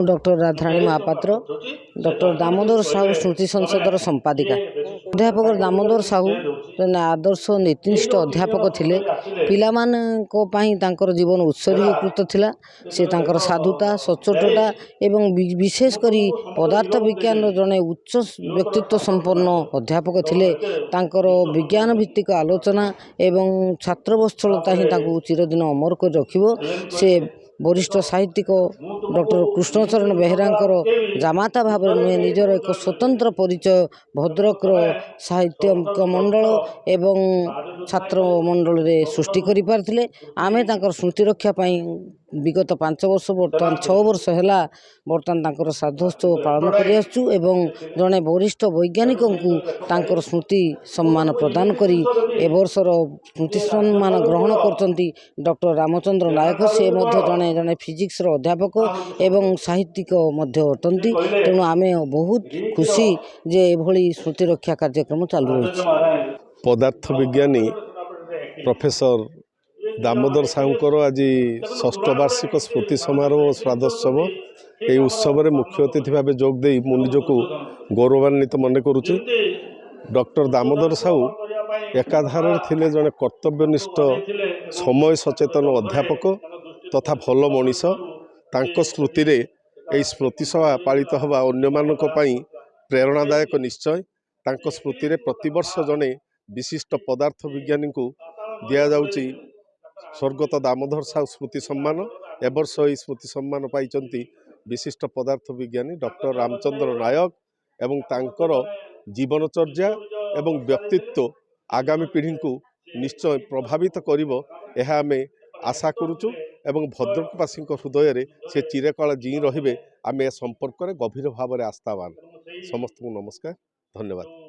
Doctor Radharani Mahapatra doctor Damodar Sahu स्मृति संसदर संपादिका अध्यापक दामोदर साहू जन आदर्श नीतिनिष्ठ अध्यापक थिले पिलामाननको पई तांकर जीवन उत्सर्गीकृत थिला से तांकर साधुता सचोटता एवं विशेष करी पदार्थ विज्ञान जने उच्च व्यक्तित्व संपन्न अध्यापक थिले तांकर विज्ञान भित्तिक आलोचना एवं छात्र वत्सलता ही तांको चिरदिन अमर कर रखिबो। से वरिष्ठ साहित्यिक डॉक्टर कृष्णचरण बेहेरांकर जामाता भाव नुहे निजर एक स्वतंत्र परिचय भद्रकर साहित्यिक मंडल एवं छात्र मंडल रे सृष्टि करि पारथिले। आमे तांकर स्मृति रक्षा पाई विगत 5 वर्ष बर्तमान 6 वर्ष है बर्तमान तांकर श्राद्धोत्सव पालन करि आसु एवं जड़े वरिष्ठ वैज्ञानिक को तांकर स्मृति सम्मान प्रदान करी ए वर्षर स्मृति सम्मान ग्रहण करचंती डॉक्टर रामचंद्र नायक। से मध्य जड़े जड़े फिजिक्स अध्यापक एवं साहित्यिक मध्य अटंती। तेणु आमे बहुत खुशी जे एभली स्मृति रक्षा कार्यक्रम चालू रही। पदार्थ विज्ञानी प्रोफेसर दामोदर साहूकर आज 6ठ वार्षिक स्मृति समारोह श्राद्धोत्सव ये उत्सव में मुख्य अतिथि भाव जोग दे मु निजक गौरवान्वित मन करुच्ची। डॉक्टर दामोदर साहू एकाधार थिले जड़े कर्तव्यनिष्ठ समय सचेतन अध्यापक तथा भल मनीष। तांको स्मृति रे यही स्मृति सभा पालित हवा अन्य मानक पई प्रेरणादायक निश्चय। तांको स्मृति रे प्रतिवर्ष जड़े विशिष्ट पदार्थ विज्ञानी को दिया जाउची स्वर्गत दामोदर साहू स्मृति सम्मान। एवर्ष यही स्मृति सम्मान पाई विशिष्ट पदार्थ विज्ञानी डॉक्टर रामचंद्र नायक एवं तांकर जीवनचर्या एवं व्यक्तित्व आगामी पीढ़ी को निश्चय प्रभावित करिवो एहा आमे आशा करुचु एवं भद्रकवासी हृदय रे से चिरकाल जी रहिबे। आमे संपर्क रे गभीर भाव में आस्थावान। समस्त को नमस्कार, धन्यवाद।